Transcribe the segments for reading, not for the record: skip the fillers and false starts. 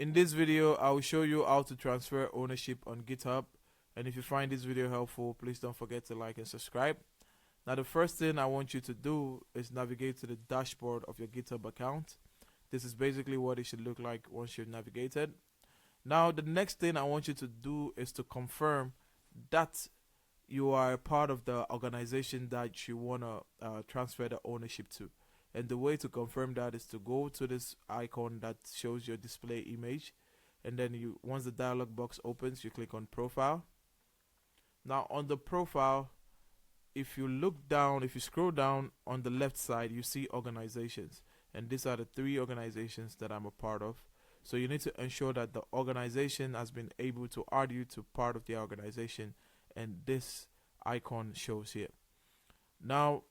In this video, I will show you how to transfer ownership on GitHub. And if you find this video helpful, please don't forget to like and subscribe. Now, the first thing I want you to do is navigate to the dashboard of your GitHub account. This is basically what it should look like once you've navigated. Now, the next thing I want you to do is to confirm that you are a part of the organization that you want to transfer the ownership to. And the way to confirm that is to go to this icon that shows your display image, and then once the dialog box opens, you click on profile. Now on the profile, if you scroll down on the left side, you see organizations, and these are the 3 organizations that I'm a part of. So you need to ensure that the organization has been able to add you to part of the organization, and this icon shows here. Now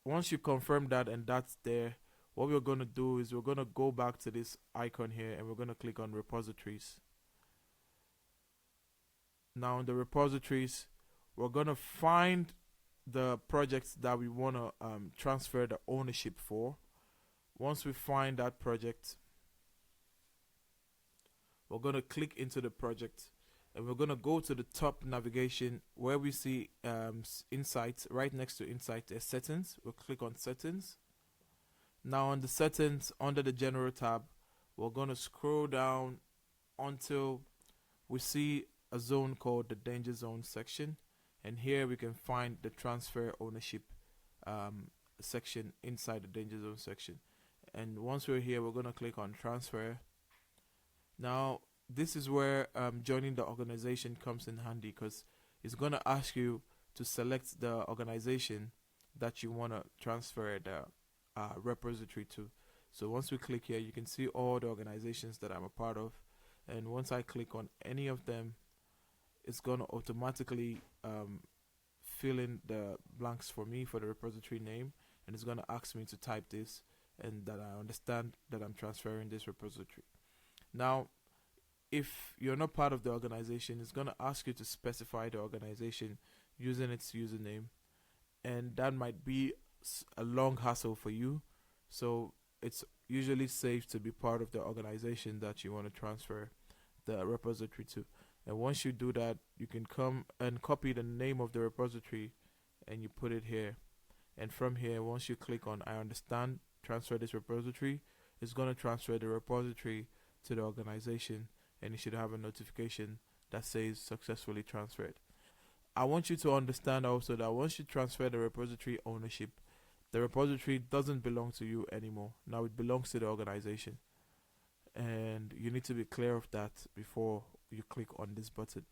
once you confirm that and that's there, what we're going to do is we're going to go back to this icon here and we're going to click on repositories. Now in the repositories, we're going to find the projects that we want to transfer the ownership for. Once we find that project, we're going to click into the project and we're going to go to the top navigation where we see insights. Right next to insight there's settings. We'll click on settings. Now on the settings, under the general tab, we're going to scroll down until we see a zone called the danger zone section, and here we can find the transfer ownership section inside the danger zone section. And once we're here, we're going to click on transfer. Now this is where joining the organization comes in handy, because it's going to ask you to select the organization that you want to transfer the repository to. So once we click here, you can see all the organizations that I'm a part of, and once I click on any of them, it's going to automatically fill in the blanks for me for the repository name, and it's going to ask me to type this and that I understand that I'm transferring this repository. Now if you're not part of the organization, it's going to ask you to specify the organization using its username, and that might be a long hassle for you. So it's usually safe to be part of the organization that you want to transfer the repository to. And once you do that, you can come and copy the name of the repository and you put it here. And from here, once you click on I understand, transfer this repository, it's going to transfer the repository to the organization, and you should have a notification that says successfully transferred. I want you to understand also that once you transfer the repository ownership, the repository doesn't belong to you anymore. Now it belongs to the organization, and you need to be clear of that before you click on this button.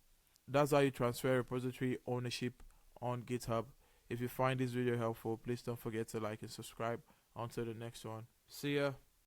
That's how you transfer repository ownership on GitHub. If you find this video helpful, please don't forget to like and subscribe. Until the next one, see ya.